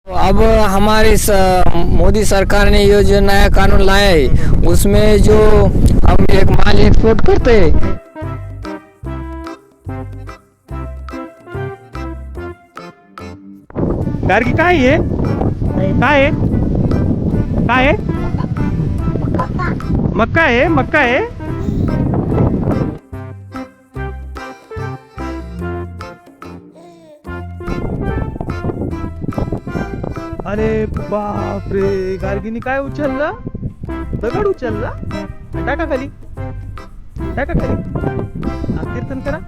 अब हमारी मोदी सरकार ने ये जो नया कानून लाया है उसमें जो हम एक माल एक्सपोर्ट करते हैं। गार्गी काय आहे? काय आहे? काय आहे? मक्का आहे, मक्का आहे. अरे बापरे, गार्गीनी काय उचलला? दगड उचलला. टाका खाली, टाका खाली. कीर्तन करा.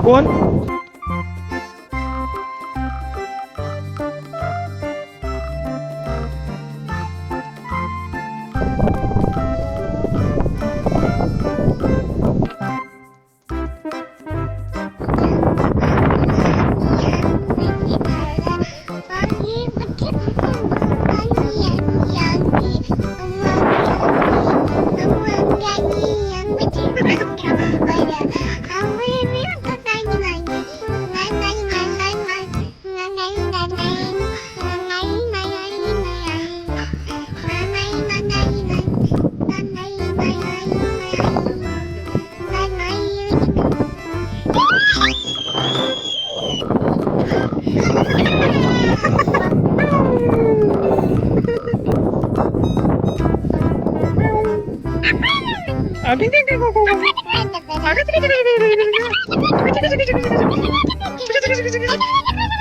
कोण?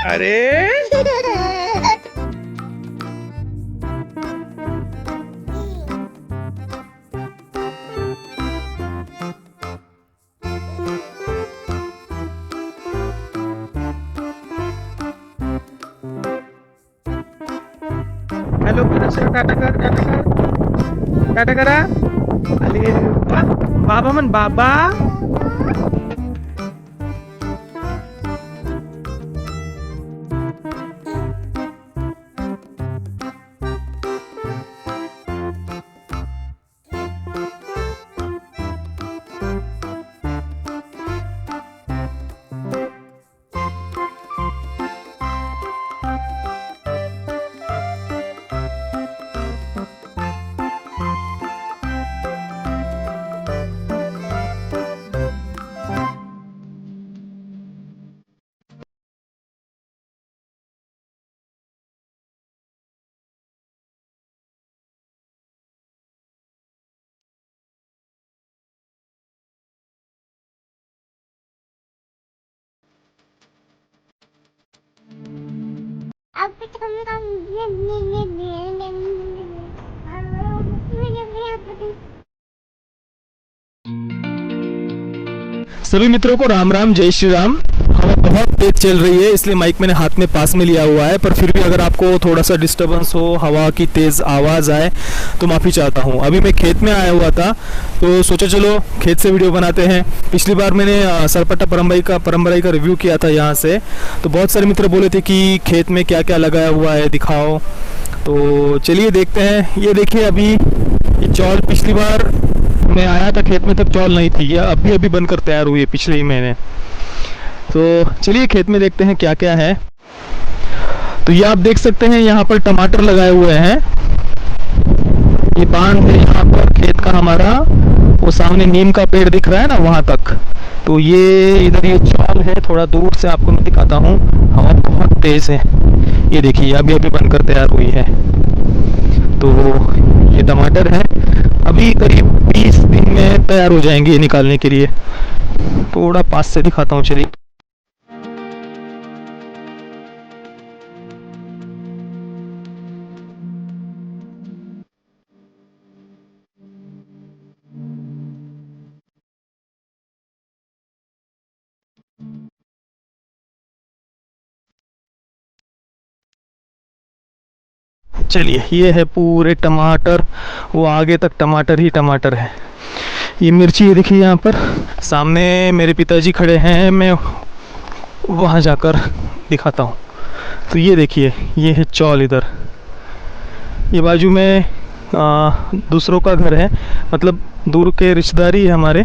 अरे हॅलो करा सर, टाटा कर, टाटा कर, टाटा करा. अरे बाबा म्हण, बाबा. सभी मित्रों को राम राम, जय श्री राम. हवा बहुत तेज चल रही है इसलिए माइक मैंने हाथ में पास में लिया हुआ है, पर फिर भी अगर आपको थोड़ा सा डिस्टरबेंस हो, हवा की तेज़ आवाज़ आए तो माफ़ी चाहता हूँ. अभी मैं खेत में आया हुआ था तो सोचा चलो खेत से वीडियो बनाते हैं. पिछली बार मैंने सरपट्टा परम्बराई का रिव्यू किया था यहाँ से, तो बहुत सारे मित्र बोले थे कि खेत में क्या क्या लगाया हुआ है दिखाओ. तो चलिए देखते हैं. ये देखिए, अभी ये चौल पिछली बार मैं आया था खेत में तब चौल नहीं थी, ये अभी अभी बनकर तैयार हुई है पिछले ही महीने. तो चलिए खेत में देखते हैं क्या क्या है. तो ये आप देख सकते हैं यहाँ पर टमाटर लगाए हुए हैं. ये बांध है यहाँ पर खेत का हमारा, वो सामने नीम का पेड़ दिख रहा है ना वहाँ तक. तो ये इधर ये चौल है, थोड़ा दूर से आपको मैं दिखाता हूँ. हवा बहुत तेज़ है. ये देखिए अभी अभी बनकर तैयार हुई है. तो ये टमाटर है, अभी करीब 20 दिन में तैयार हो जाएंगे निकालने के लिए. थोड़ा पास से दिखाता हूँ चलिए. चलिए ये है पूरे टमाटर, वो आगे तक टमाटर ही टमाटर है. ये मिर्ची ये देखिए यहाँ पर सामने मेरे पिताजी खड़े हैं, मैं वहाँ जाकर दिखाता हूँ। तो ये देखिए ये है चौल, इधर ये बाजू में दूसरों का घर है, मतलब दूर के रिश्तेदारी है हमारे।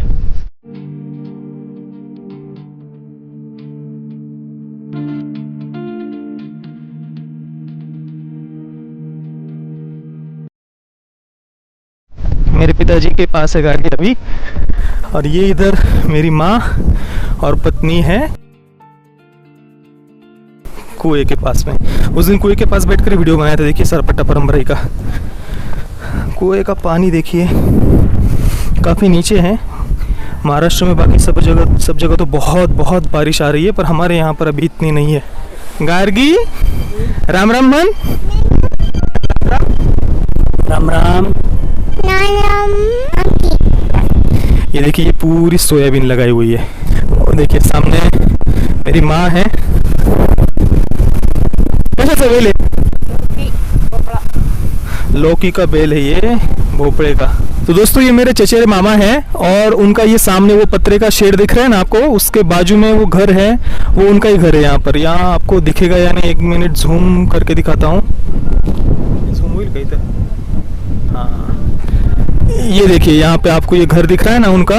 मेरे पिताजी के पास है गाड़ी अभी, और ये इधर मेरी माँ और पत्नी है कुएं के पास में। उस दिन कुएं के पास बैठकर वीडियो बनाया था, देखिए सरपट्टा परम्परा का। कुएं का पानी देखिए काफ़ी नीचे है। महाराष्ट्र में बाकी सब जगह तो बहुत बहुत बारिश आ रही है, पर हमारे यहाँ पर अभी इतनी नहीं है। गार्गी राम राम मन राम राम। ये देखिए ये पूरी सोयाबीन लगाई हुई है, और देखिए सामने मेरी माँ है। कैसा सा बेल है? लौकी का बेल है ये, भोपड़े का। तो दोस्तों ये मेरे चचेरे मामा हैं, और उनका ये सामने वो पत्रे का शेड दिख रहा है ना आपको, उसके बाजू में वो घर है, वो उनका ही घर है यहाँ पर। यहाँ आपको दिखेगा या नहीं, 1 मिनट जूम करके दिखाता हूँ। जूम हुई कहीं तक? हाँ ये देखिए यहाँ पे आपको ये घर दिख रहा है ना उनका।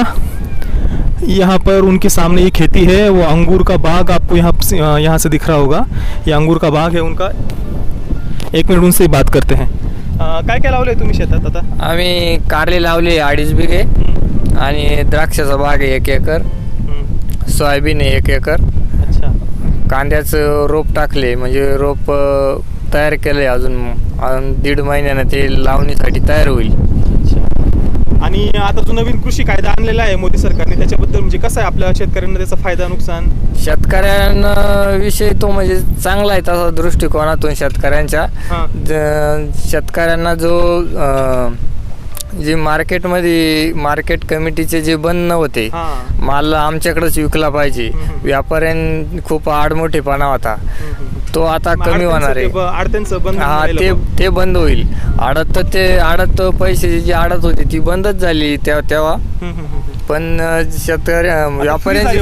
यहाँ पर उनके सामने ये खेती है, वो अंगूर का बाग आपको यहाँ से दिख रहा होगा। ये अंगूर का बाग है उनका। 1 मिनट उनसे बात करते हैं। काय काय लावलंय तुम्ही शेतात आता? आम्ही कारले लावले 2.5 बिघे आणि द्राक्षाचा बाग आहे 1 एकर, सोयाबीन आहे 1 एकर, अच्छा कांद्याचं रोप टाकले, म्हणजे रोप तयार केलंय, अजून 1.5 महिन्यानं ते लावणीसाठी तयार होईल. आणि आता जो नवीन कृषी कायदा आणलेला आहे मोदी सरकारने, त्याच्याबद्दल म्हणजे कसं आहे आपल्या शेतकऱ्यांना त्याचा फायदा नुकसान? शेतकऱ्यांना विषय तो म्हणजे चांगला आहे तसा दृष्टिकोनातून शेतकऱ्यांच्या. शेतकऱ्यांना जो जे मार्केट कमिटीचे जे बंधन होते, माल आमच्याकडेच विकला पाहिजे, व्यापाऱ्यांनी खूप आडमोठेपणा होता, तो आता कमी होणार आहे. हा ते बंद होईल. आडत पैसे जी आडत होती ती बंदच झाली तेव्हा. पण व्यापाऱ्यांची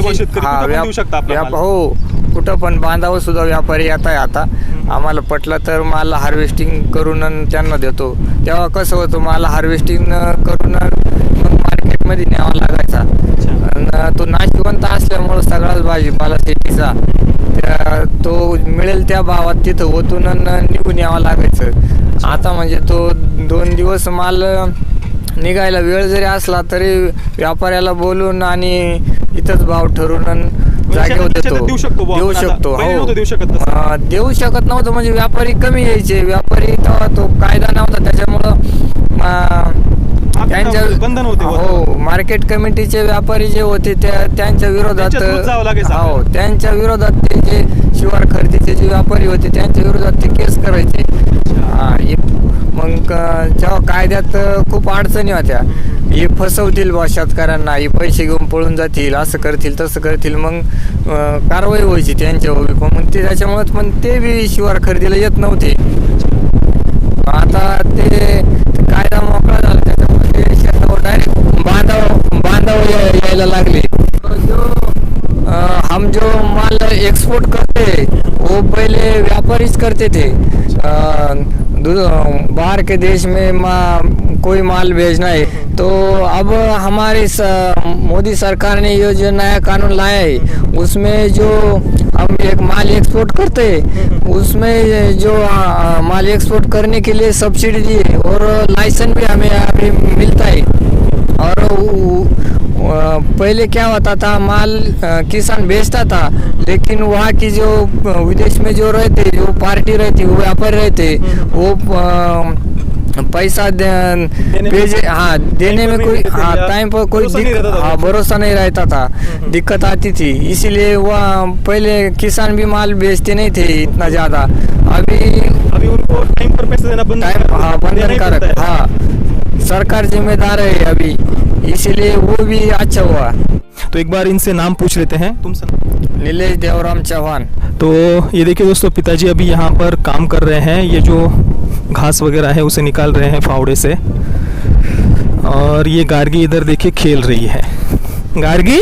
हो कुठं पण बांधावं सुद्धा व्यापारी येत आहे आता. आम्हाला पटलं तर माल हार्वेस्टिंग करून त्यांना देतो. तेव्हा कसं होतं, माल हार्वेस्टिंग करून मग मार्केटमध्ये न्यावा लागायचा. तो नाशिवंत असल्यामुळं सगळाच भाजीपाला शेतीचा तो मिळेल त्या भावात तिथं ओतून निघून यावं लागायचं. आता म्हणजे तो 2 दिवस माल निघायला वेळ जरी असला तरी व्यापाऱ्याला बोलून आणि इथंच भाव ठरवून जागेवर देऊ शकतो. हो देऊ शकत नव्हतं, म्हणजे व्यापारी कमी यायचे. व्यापारी तेव्हा तो कायदा नव्हता, त्याच्यामुळं त्यांच्या बंधन होते. हो मार्केट कमिटीचे व्यापारी जे होते त्यांच्या विरोधात, हो त्यांच्या विरोधात ते जे शिवार खरेदीचे जे व्यापारी होते त्यांच्या विरोधात ते केस करायचे. मग जेव्हा कायद्यात खूप अडचणी होत्या, हे फसवतील बा शेतकऱ्यांना, हे पैसे घेऊन पळून जातील, असं करतील तसं करतील, मग कारवाई व्हायची त्यांच्यावर. मग ते त्याच्यामुळेच पण ते बी शिवार खरेदीला येत नव्हते. आता ते कायदा मोकळा झाला, त्याच्यामुळे ते शेतावर डायरेक्ट बांधाव यायला लागले. हम जो माल एक्सपोर्ट करते वो पहले व्यापारीच करते थे. बाहर के देश में कोई माल भेजना है तो अब हमारे मोदी सरकार ने ये जो नया कानून लाया है, उसमें जो हम एक माल एक्सपोर्ट करते हैं, उसमें जो माल एक्सपोर्ट करने के लिए सब्सिडी दी है, और लाइसेंस भी हमें अभी मिलता है. और पहले क्या होता था, माल किसान बेचता था, लेकिन वहाँ की जो विदेश में जो रहते, जो पार्टी रहती, वो व्यापारी रहते, वो पैसा देने में कोई टाइम पर कोई भरोसा नहीं रहता था, दिक्कत आती थी. इसीलिए वह पहले किसान भी माल बेचते नहीं थे इतना ज़्यादा. अभी उनको टाइम पर पैसा देना बंधनकारक. हाँ सरकार जिम्मेदार है अभी, इसीलिए वो भी अच्छा हुआ. तो एक बार इनसे नाम पूछ लेते हैं. तुम नीलेश देवराम चौहान. तो ये देखिए दोस्तों, पिताजी अभी यहाँ पर काम कर रहे हैं. ये जो घास वगैरह है उसे निकाल रहे हैं फावड़े से. और ये गार्गी इधर देखिए खेल रही है. गार्गी,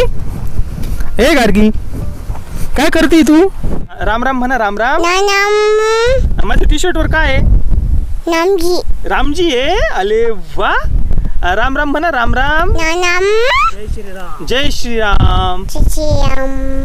ए गार्गी, काय करते तू? राम राम म्हणा. राम राम. माझ्या टी शर्ट वर काय आहे? नामजी. रामजी आहे. अरे वा. राम राम म्हणा. राम राम. नाम. जय श्रीराम. जय श्रीराम.